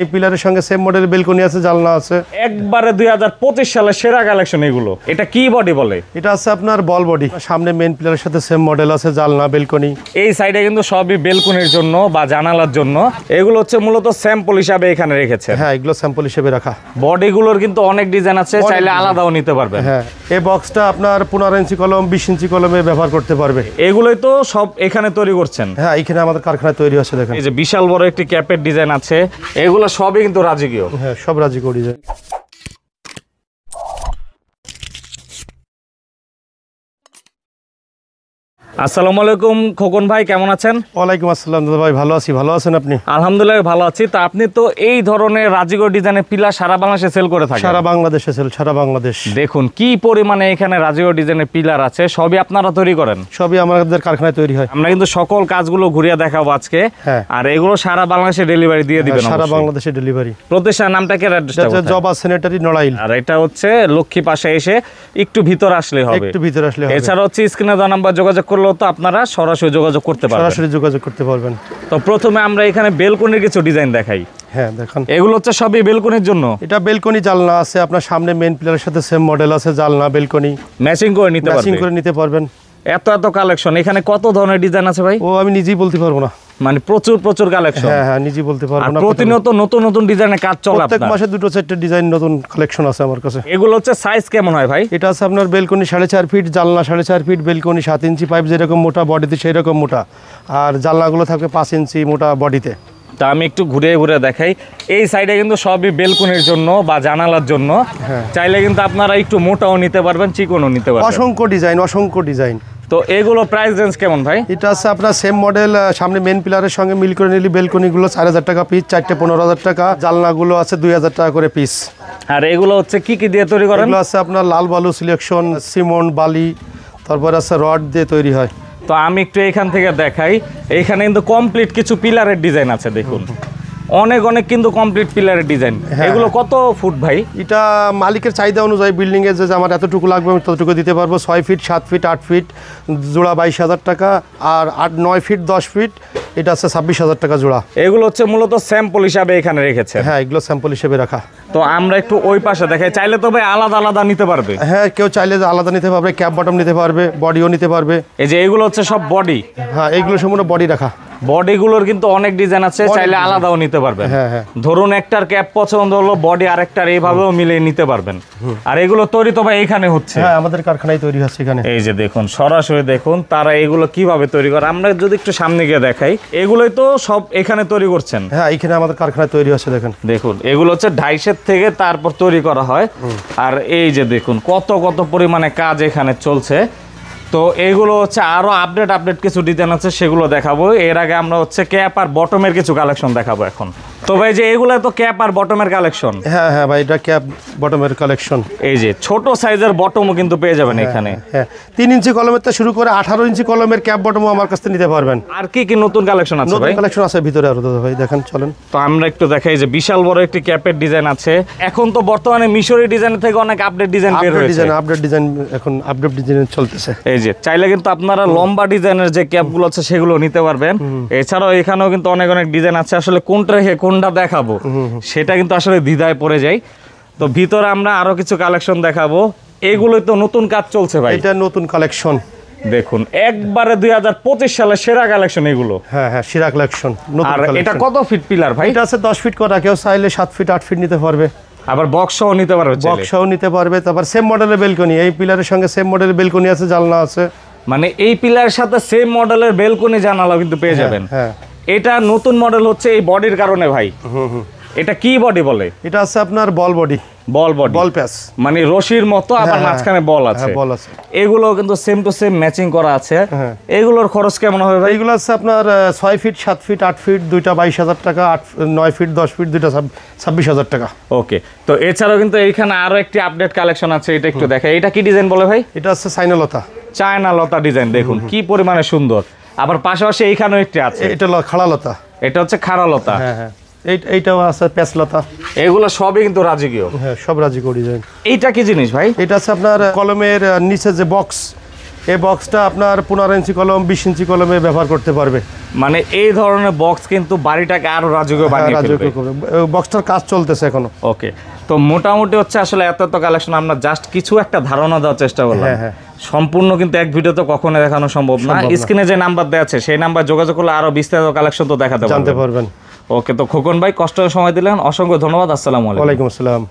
এই পিলারের সঙ্গে সেম মডেলের বেলকনি আছে, জানলা আছে। একবারে 2025 সালের সেরা কালেকশন এগুলো। এটা কি বডি বলে? এটা আছে আপনার বল বডি, সামনে মেইন পিলারের সাথে সেম মডেল আছে, জানলা বেলকনি। এই সাইডে কিন্তু সবই বেলকনির জন্য বা জানালার জন্য। এগুলো হচ্ছে মূলত স্যাম্পল হিসাবে এখানে রেখেছে। হ্যাঁ, এগুলো স্যাম্পল হিসেবে রাখা। বডিগুলোর কিন্তু অনেক ডিজাইন আছে, চাইলে আলাদাও নিতে পারবে। হ্যাঁ, এই বক্সটা আপনার 15 ইঞ্চি কলম 20 ইঞ্চি কলমে ব্যবহার করতে পারবে। এগুলোই তো সব এখানে তৈরি করছেন? হ্যাঁ, এখানে আমাদের কারখানায় তৈরি হচ্ছে। দেখেন এই যে বিশাল বড় একটি ক্যাপের ডিজাইন আছে, এগুলো সবই কিন্তু রাজকীয়। হ্যাঁ, সব রাজকীয় ডিজাইন। আসসালামু আলাইকুম খোকন ভাই, কেমন আছেন? ওয়ালাইকুম আসসালাম দাদা ভাই, ভালো আছি। ভালো আছেন আপনি? আলহামদুলিল্লাহ ভালো আছি। তা আপনি তো এই ধরনের রাজকীয় ডিজাইনের পিলার সারা বাংলাদেশে সেল করে থাকেন? সারা বাংলাদেশে সেল, সারা বাংলাদেশ। দেখুন কি পরিমাণে এখানে রাজকীয় ডিজাইনের পিলার আছে, সবই আপনারা তৈরি করেন? সবই আমাদের কারখানায় তৈরি হয়। আমরা কিন্তু সকল কাজগুলো ঘুরিয়ে দেখাবো আজকে। হ্যাঁ। আর এগুলো সারা বাংলাদেশে ডেলিভারি দিয়ে দিবেন? সারা বাংলাদেশে ডেলিভারি। প্রতিষ্ঠান নামটা কি? জবা স্যানিটারি নড়াইল। আর এটা হচ্ছে লক্ষ্মী পাশে এসে একটু ভিতর আসলে হবে। একটু ভিতর আসলে হবে। এছাড়া হচ্ছে স্ক্রিনে দেওয়া নাম্বার যোগাযোগ করলেও তো আপনারা সরাসরি যোগাযোগ করতে পারবেন। সরাসরি যোগাযোগ করতে পারবেন। তো প্রথমে আমরা এখানে বেলকনির কিছু ডিজাইন দেখাই। হ্যাঁ, দেখেন এগুলো হচ্ছে সবই বেলকনির জন্য। এটা বেলকনি, জানলা আছে আপনার সামনে মেইন পিলারের সাথে সেম মডেল আছে, জানলা বেলকনি ম্যাচিং করে নিতে পারবেন। ম্যাচিং করে নিতে পারবেন। এত কালেকশন এখানে কত ধরনের ডিজাইন আছে ভাই? ও আমি নিজেই বলতে পারবো না, মানে প্রচুর কালেকশন। হ্যাঁ হ্যাঁ, নিজেই বলতে পারবো না। প্রতিনিয়ত নতুন ডিজাইনের কাজ চলে প্রত্যেক আপনার? মাসে 2-4টা ডিজাইন নতুন কালেকশন আছে আমার কাছে। এগুলো হচ্ছে সাইজ কেমন হয় ভাই? এটা আছে আপনার বেলকনি 4.5 ফিট, জানলা 4.5 ফিট, বেলকনি 7 ইঞ্চি পাইপ যেরকম মোটা বডিতে সেই রকম মোটা, আর জানলাগুলো থাকবে 5 ইঞ্চি মোটা বডিতে। তা আমি একটু ঘুরে দেখাই। এই সাইডে কিন্তু সবই বেলকনির জন্য বা জানালার জন্য। চাইলে কিন্তু আপনারা একটু মোটাও নিতে পারবেন, চিকনও নিতে পারবেন। অসংখ্য ডিজাইন। তো এগুলো প্রাইস রেঞ্জ কেমন ভাই? এটা আছে আপনার সেম মডেল, সামনে মেন পিলারের সঙ্গে মিল করে নিলি বেলকনিগুলো 4,000 টাকা পিস, 4টে 15,000 টাকা, জানলাগুলো আছে 2,000 টাকা করে পিস। আর এগুলো হচ্ছে কি দিয়ে তৈরি করেন? এগুলো আছে আপনার লাল বালু সিলেকশন, সিমন্ট বালি, তারপর আছে রড দিয়ে তৈরি হয়। তো আমি একটু এখান থেকে দেখাই। এইখানে কিন্তু কমপ্লিট কিছু পিলারের ডিজাইন আছে, দেখুন অনেক কিন্তু কমপ্লিট পিলারের ডিজাইন। এগুলো কত ফুট ভাই? এটা মালিকের চাহিদা অনুযায়ী, বিল্ডিং এর যে আমার এতটুকু লাগবে আমি ততটুকু দিতে পারবো। 6 ফিট 7 ফিট 8 ফিট জোড়া 22,000 টাকা, আর 9 ফিট 10 ফিট এটা আছে 26,000 টাকা জোড়া। এগুলো হচ্ছে মূলত স্যাম্পল হিসাবে এখানে রেখেছে? হ্যাঁ, এগুলো স্যাম্পল হিসেবে রাখা। তো আমরা একটু ওই পাশে দেখাই। চাইলে তো ভাই আলাদা নিতে পারবে? হ্যাঁ, কেউ চাইলে যে আলাদা নিতে পারবে, ক্যাপ বটম নিতে পারবে, বডিও নিতে পারবে। এই যে এগুলো হচ্ছে সব বডি? হ্যাঁ, এইগুলো সম্পূর্ণ বডি রাখা। বডিগুলোর কিন্তু অনেক ডিজাইন আছে, চাইলে আলাদাও নিতে পারবেন। হ্যাঁ। ধরুন একটার ক্যাপ পছন্দ হলো, বডি আরেকটার, এইভাবেও মিলিয়ে নিতে পারবেন। আর এগুলো তৈরি তো ভাই এখানে হচ্ছে? হ্যাঁ, আমাদের কারখানায় তৈরি হচ্ছে এখানে। এই যে দেখুন, সরাসরি দেখুন তারা এগুলো কিভাবে তৈরি করে। আমরা যদি একটু সামনে গিয়ে দেখাই, এগুলোই তো সব এখানে তৈরি করছেন? হ্যাঁ, এখানে আমাদের কারখানায় তৈরি হচ্ছে। দেখুন এগুলো হচ্ছে 250 থেকে তারপর তৈরি করা হয়। আর এই যে দেখুন কত পরিমাণে কাজ এখানে চলছে। তো এইগুলো হচ্ছে আরো আপডেট কিছু ডিজাইন আছে, সেগুলো দেখাবো। এর আগে আমরা হচ্ছে ক্যাপ আর বটমের কিছু কালেকশন দেখাবো এখন। তো ভাই যে এগুলো তো ক্যাপ আর বটমের কালেকশন? হ্যাঁ ভাই, এটা ক্যাপ বটমের কালেকশন। এই যে ছোট সাইজের বটমও কিন্তু পেয়ে যাবেন এখানে। হ্যাঁ, 3 ইঞ্চি কলমের থেকে শুরু করে 18 ইঞ্চি কলমের ক্যাপ বটমও আমার কাছ থেকে নিতে পারবেন। আর কি নতুন কালেকশন আছে ভাই? নতুন কালেকশন আছে ভিতরে আরো দাদা ভাই, দেখেন চলেন। তো আমরা একটু দেখাই যে বিশাল বড় একটি ক্যাপের ডিজাইন আছে। এখন তো বর্তমানে মিশরি ডিজাইনের থেকে অনেক আপডেট ডিজাইন বের হয়েছে। আপডেট ডিজাইন এখন আপডেট ডিজাইন চলতেছে। এই যে চাইলে কিন্তু আপনারা লম্বা ডিজাইনের যে ক্যাপগুলো আছে সেগুলো নিতে পারবেন। এছাড়াও এখানেও কিন্তু অনেক ডিজাইন আছে। আসলে কোনটা দেখাবো সেটা কিন্তু আসলে দ্বিধায় পড়ে যায়। তো ভিতরে আমরা আরো কিছু কালেকশন দেখাবো। এগুলোই তো নতুন কাজ চলছে ভাই? এটা নতুন কালেকশন। দেখুন একবারে 2025 সালের সেরা কালেকশন এগুলো। হ্যাঁ, সেরা কালেকশন, নতুন কালেকশন। এটা কত ফিট পিলার ভাই? এটা আছে 10 ফিট করা, কেউ চাইলে 7 ফিট 8 ফিট নিতে পারবে। আবার বক্সও নিতে পারবে? বক্সও নিতে পারবে। তারপর সেম মডেলের বেলকনি, এই পিলারের সঙ্গে সেম মডেলের বেলকনি আছে, জানলা আছে। মানে এই পিলারের সাথে সেম মডেলের বেলকনি জানালাও কিন্তু পেয়ে যাবেন। হ্যাঁ, এটা নতুন মডেল হচ্ছে এই বডির কারণে ভাই। এটা কি বডি বলে? এটা আছে আপনার বল বডি, বল প্যাচ, মানে রশির মতো, আবার মাঝখানে বল আছে। বল আছে। এগুলো কিন্তু সেম টু সেম ম্যাচিং করা আছে। এগুলোর খরচ কেমন হবে ভাই? এইগুলো আছে আপনার 6 ফিট 7 ফিট 8 ফিট দুইটা 22,000 টাকা, 9 ফিট 10 ফিট দুইটা 26,000 টাকা। ওকে। তো এছাড়াও কিন্তু এইখানে আরো একটি আপডেট কালেকশন আছে, এটা একটু দেখাই। এটা কি ডিজাইন বলে ভাই? এটা আছে চায়না লতা ডিজাইন। দেখুন কি পরিমাণে সুন্দর। আবার পাশাপাশি এইখানেও একটি আছে, এটা খাড়া লতা। এটা হচ্ছে খাড়া লতা। হ্যাঁ, এইটাও আছে পেঁচলতা। এগুলো সবই কিন্তু রাজকীয়। হ্যাঁ, সব রাজকীয় ডিজাইন। এইটা কি জিনিস ভাই? এটা আছে আপনার কলমের নিচে যে বক্স, এই বক্সটা আপনার 15 ইঞ্চি কলম 20 ইঞ্চি কলমে ব্যবহার করতে পারবে। মানে এই ধরনের বক্স কিন্তু বাড়িটাকে আরো রাজকীয় বানিয়ে ফেলবে। বক্সটার কাজ চলতেছে এখনো। ওকে, তো মোটামুটি হচ্ছে আসলে এত কালেকশন আমরা জাস্ট কিছু একটা ধারণা দেওয়ার চেষ্টা করলাম। সম্পূর্ণ কিন্তু এক ভিডিওতে কখনো দেখানো সম্ভব না। স্ক্রিনে যে নাম্বার দেওয়া আছে সেই নাম্বার যোগাযোগ করলে আরো বিস্তারিত কালেকশন তো দেখাতে জানতে পারবেন। ওকে, তো খোকন ভাই কষ্ট করে সময় দিলেন, অসংখ্য ধন্যবাদ। আসসালামু আলাইকুম। ওয়ালাইকুম আসসালাম।